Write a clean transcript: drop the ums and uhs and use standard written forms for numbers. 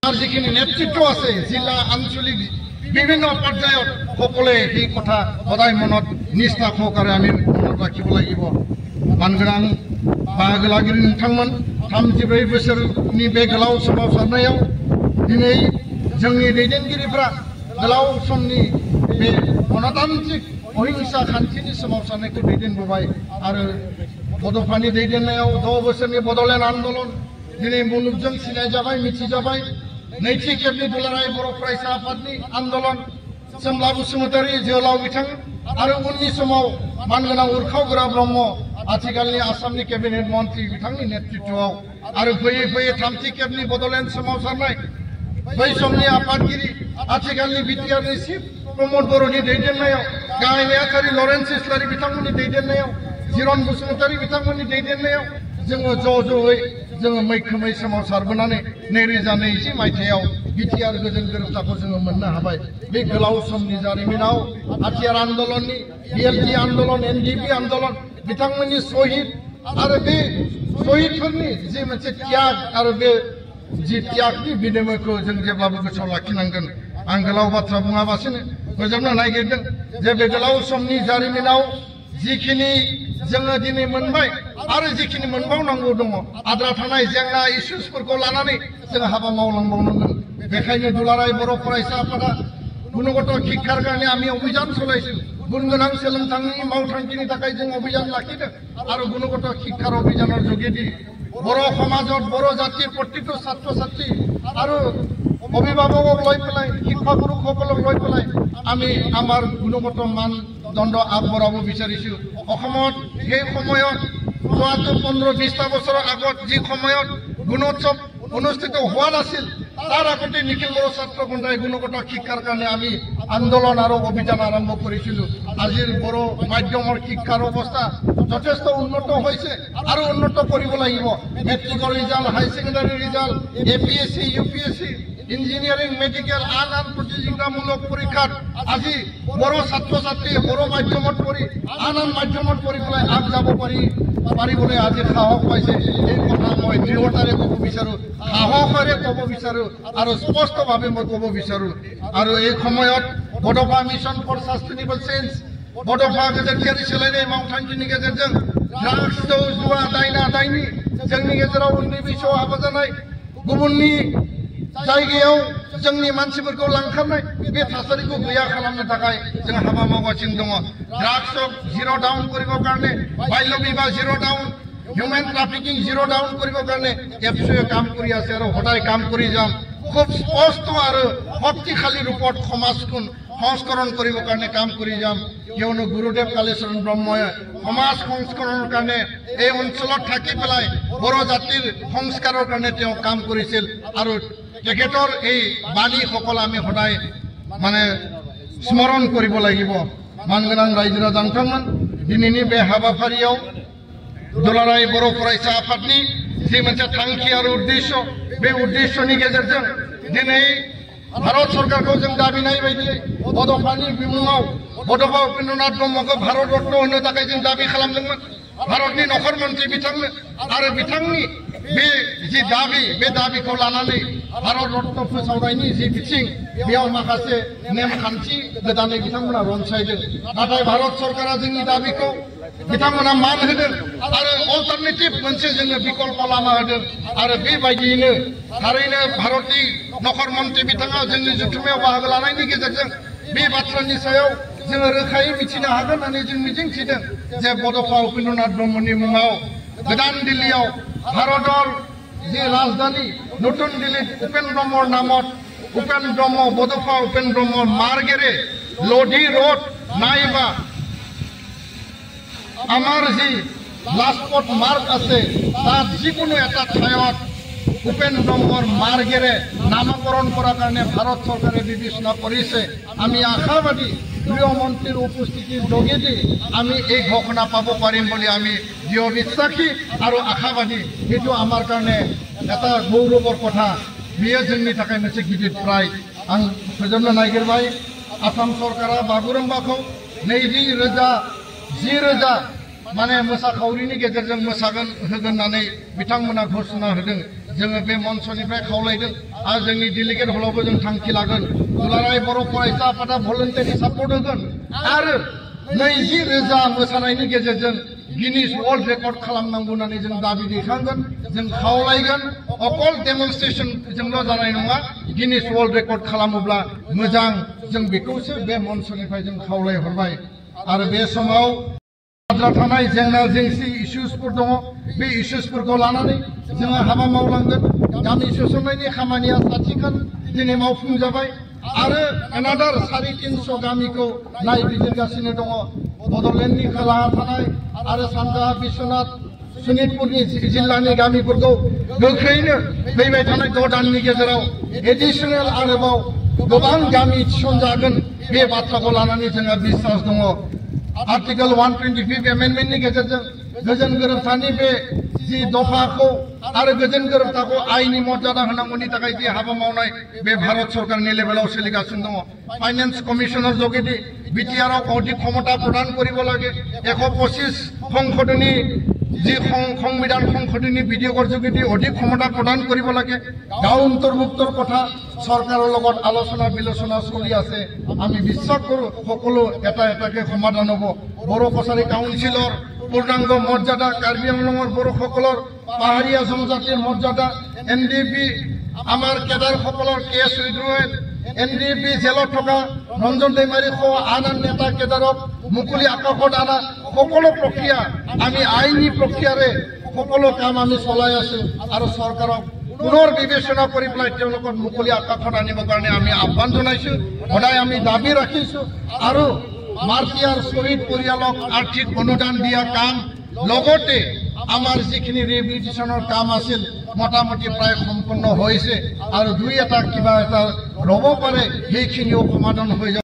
R যিখিনি নেতৃত্ব আছে জিলা আঞ্চলিক বিভিন্ন পৰ্যায়ত সকলে এই কথা সদায় মনত নিষ্ঠা সহকাৰে আমি মনত ৰাখিব লাগিব মানগোনাं बाहागो लागिरि नोंथांमोन 34 बोसोरनि बे गोलाव सोमावसारनायाव दिनै जोंनि दैदेनगिरिफ्रा गोलाव समनि बे गणतान्त्रिक अहिंसा खान्थिनि सोमावसारनायखौ दैदेनबोबाय आरो बड'फानि दैदेननायाव 10 बोसोरनि बड'लेण्ड आन्दलन दिनै मुलुगजों सिनायजाबाय मिथिजाबाय नैथि खेबनि दुलाराय बर' फरायसा आफादनि आन्दलन सोमला बसुमतारी जोहोलाव बिथां आरो उननि समाव मानगोनां उरखाव गोरा ब्रह्म आथिखालनि आसामनि केबिनेट मन्त्रि बिथांनि नेतृत्वआव आरो फैयै फैयै थामथि खेबनि बड'लेण्ड सोमावसारनाय बै समनि आफादगिरि आथिखालनि बिटिआरनि चिफ प्रमद बर'नि दैदेननायाव गाहाय नेहाथारि लरेन्स इस्लारि बिथांमोननि दैदेननायाव जिरन बसुमतारी बिथांमोननि दैदेननायाव जोङो ज'यै जोङो मैखोमै सोमावसारबोनानै 2020 मायथाइयाव बिटिआर गोजोन गोरोबथाखौ जोङो मोननो हाबाय बे गोलाव समनि जारिमिनाव आथियार आन्दलननि बिएलटि आन्दलन एनडिपि आन्दलन बिथांमोननि शहीद आरो बे शहीदफोरनि जे मोनसे त्याग आरो बे जि त्यागनि बिनिमयखौ जों जेब्लाबो गोसोआव लाखिनांगोन आं गोलाव बाथ्रा बुङाबासिनो फोजोबनो नागिरदों जे बे गोलाव समनि जारिमिनाव जिखिनि जोङो दिनै मोनबाय आरो जिखिनि मोनबावनांगौ दङ आद्रा थानाय जेंना इस्युसफोरखौ लानानै जों हाबा मावलांबावनांगोन बेखायनो दुलाराय बर' फरायसा आफादा गुणगत शिक्षार कारणे आमी अभियान चलाइছোঁ गुणगोनां सोलोंथाइनि मावथांखिनि थाखाय जों अभियान लाखिदों आरो गुणगत शिक्षार अभियानर जोगेदि बर' समाजत बर' जातिर प्रतिটো ছাত্ৰ ছাত্ৰী আৰু অভিভাৱকক লৈ পেলাই শিক্ষাগুৰুসকলক লৈ পেলাই আমি আমাৰ গুণগত মানদণ্ড আগবঢ়াব বিচাৰিছোঁ অসমত সেই সময়ত 15-20টা বছৰৰ আগত যি সময়ত গুণোৎসৱ অনুষ্ঠিত হোৱা নাছিল তাৰ আগতে নিখিল বড়ো ছাত্ৰ সন্থাই গুণগত শিক্ষাৰ কাৰণে আমি আন্দোলন আৰু অভিযান আৰম্ভ কৰিছিলোঁ আজিৰ বড়ো মাধ্যমৰ শিক্ষাৰ অৱস্থা যথেষ্ট উন্নত হৈছে আৰু উন্নত কৰিব লাগিব মেট্ৰিকৰ result high secondary result APSC UPSC engineering medical আন প্ৰতিযোগিতামূলক পৰীক্ষাত আজি বড়ো ছাত্ৰ ছাত্ৰী বড়ো মাধ্যমত পঢ়ি আন মাধ্যমত পঢ়ি পেলাই আগ যাব পাৰিবলৈ আজি সাহস পাইছে এই কথা মই দৃঢ়তাৰে ক'ব বিচাৰোঁ সাহসেৰে ক'ব বিচাৰোঁ আৰু স্পষ্টভাৱে মই ক'ব বিচাৰোঁ আৰু এই সময়ত বড'ফা মিছন ফৰ সাষ্টেইনেবল চেঞ্জ बड'फा गेजेरारि सोलायनाय मावथांखिनि गेजेरजों ड्राग्स जौ जुवा दायना दायनि जोंनि गेजेराव उन्दै बैसोआव हाबा जानाय गुबुननि जायगायाव जोंनि मानसिफोरखौ लांखारनाय बे थासारिखौ गैया खालामनो थाखाय जों हाबा मावगासिनो दङ ड्राग्स जिर' डाउन কৰিবৰ কাৰণে বাল্য বিবাহ zero' down human trafficking zero' down কৰিবৰ কাৰণে এফচিঅ'য়ে কাম কৰি আছে আৰু সদায় কাম কৰি যাম খুব স্পষ্ট আৰু শক্তিশালী ৰূপত সমাজখন সংস্কৰণ কৰিবৰ কাৰণে কাম কৰি যাম কিয়নো গুৰুদেৱ কালীচৰণ ব্ৰহ্মই সমাজ সংস্কৰণৰ কাৰণে এই অঞ্চলত থাকি পেলাই বড়ো জাতিৰ সংস্কাৰৰ কাৰণে তেওঁ কাম কৰিছিল আৰু তেখেতৰ এই বাণীসকল আমি সদায় মানে স্মৰণ কৰিব লাগিব মানগোনাं रायजो राजा नोंथांमोन दिनैनि बे हाबाफारियाव दुलाराय बर' फरायसा आफादनि जि मोनसे थांखि आरो उद्देश्य बे उद्देश्यनि गेजेरजों दिनै भारत सरकारखौ जों दाबिनाय बायदियै बड'फानि बिमुङाव बड'फा उपेन्द्रनाथ ब्रह्मखौ भारत रत्न होनो थाखाय जों दाबि खालामदोंमोन भारतनि नखर मन्त्रि बिथांनो आरो बिथांनि बे जि दाबि बे दाबिखौ लानानै भारत रत्न फोसावनायनि जि बिथिं बेयाव माखासे नेमखान्थि गोदानै बिथांमोना रनसायदों नाथाय भारत सरकारा जोंनि दाबिखौ बिथांमोना मान होदों आरो अल्टारनेटिभ मोनसे जोंनो बिकल्प लामा होदों आरो बेबायदियैनो थारैनो भारतनि नखर मन्त्रि बिथाङा जोंनि जथुम्मायाव बाहागो लानायनि गेजेरजों बे बाथ्रानि सायाव जोङो रोखायै मिथिनो हागोन होननानै जों मिजिंथिदों जे बड'फा उपेन्द्रनाथ ब्रह्मनि मुङाव गोदान दिल्लीयाव भारतर जे राजधानी नतुन दिल्लीत उपेन ब्रह्मर नामत उपेन ब्रह्म बड'फा उपेन ब्रह्मर मार्गेरे लधि रोड नाइबा आमार जी लाजपत मार्ग আছে তাত যিকোনো এটা ঠাইত উপেন ব্ৰহ্মৰ মাৰ্গেৰে নামকৰণ কৰাৰ কাৰণে ভাৰত চৰকাৰে বিবেচনা কৰিছে আমি আশাবাদী গৃহমন্ত্ৰীৰ উপস্থিতিৰ যোগেদি আমি এই ঘোষণা পাব পাৰিম বুলি আমি দৃঢ় বিশ্বাসী আৰু আশাবাদী এইটো আমাৰ কাৰণে এটা গৌৰৱৰ কথা बेयो जोंनि थाखाय मोनसे गिदिर प्राइज आं फोजोबनो नागिरबाय आसाम सरकारा बागुरुम्बाखौ 20,000 माने मोसाखावरिनि गेजेरजों मोसागोन होगोन होननानै बिथांमोना घोषणा होदों जोङो बे मन्चनिफ्राय खावलायदों आरो जोंनि डेलिगेट हलावबो जों थांखि लागोन दुलाराय बर' फरायसा आफादा भलन्टियारि सापर्ट होगोन आरो 20,000 मोसानायनि गेजेरजों गिनिस वर्ल्ड रेकर्ड खालामनांगौ होननानै जों दाबि दैखांगोन जों खावलायगोन अकल डेमनस्ट्रेशन जोंल' जानाय नङा गिनिस वर्ल्ड रेकर्ड खालामोब्ला मोजां जों बेखौसो बे मन्चनिफ्राय जों खावलायहरबाय आरो बे समाव आद्रा थानाय जेंना जेंसि इस्युसफोर दङ बे इस्युसफोरखौ लानानै जोङो हाबा मावलांगोन गामि सोसननायनि खामानिया आथिखाल दिनै मावफुंजाबाय आरो एनादार 350 गामिखौ नायबिजिरगासिनो दङ बड'लेण्डनि खोलाहा थानाय आरो सानजाहा बिश्वनाथ सनितपुरनि जिल्लानि गामिफोरखौ गोख्रैनो फैबाय थानाय 6 दाननि गेजेराव एडिशनेल आरोबाव गोबां गामि थिसनजागोन बे बाथ्राखौ लानानै जोंहा बिश्वास दङ आर्टिकल 125 एमेन्डमेन्टनि गेजेरजों गोजोन गोरोबथानि बे जि दफाखौ आरो गोजोन गोरोबथाखौ आइनि मर्यादा होनांगौनि थाखाय जि हाबा मावनाय बे भारत सरकारनि लेभेलाव सोलिगासिनो दङ फाइनेन्स कमिशनार जोगेदि बिटिआरआव अडिट क्षमता प्रदान কৰিব লাগে 125 সংশোধনী যি সংবিধান সংশোধনী বিধেয়কৰ যোগেদি অধিক ক্ষমতা প্ৰদান কৰিব লাগে গাঁও অন্তৰ্ভুক্তৰ কথা চৰকাৰৰ লগত আলোচনা বিলোচনা চলি আছে আমি বিশ্বাস কৰোঁ সকলো এটা এটাকে সমাধান হ'ব বড়ো কছাৰী কাউন্সিলৰ পূৰ্ণাংগ মৰ্যাদা কাৰ্বি আংলঙৰ বড়োসকলৰ পাহাৰীয়া জনজাতিৰ মৰ্যাদা এনডিপি আমাৰ কেদাৰসকলৰ কেছ উইথড্ৰৱেল এনডিপি জেলত থকা ৰঞ্জন দৈমাৰী সহ আন আন নেতা কেদাৰক মুকলি আকাশত আনা সকলো প্ৰক্ৰিয়া আমি আইনী প্ৰক্ৰিয়াৰে সকলো কাম আমি চলাই আছো আৰু চৰকাৰক পুনৰ বিবেচনা কৰি পেলাই তেওঁলোকক মুকলি আকাশত আনিবৰ কাৰণে আমি আহ্বান জনাইছো সদায় আমি দাবী ৰাখিছো আৰু মাৰ্টিয়াৰ শ্বহীদ পৰিয়ালক আৰ্থিক অনুদান দিয়া কাম লগতে আমাৰ যিখিনি ৰিহেবিলিটেশ্যনৰ কাম আছিল মোটামুটি প্ৰায় সম্পূৰ্ণ হৈছে আৰু দুই এটা কিবা এটা ৰ'ব পাৰে সেইখিনিও সমাধান হৈ যাব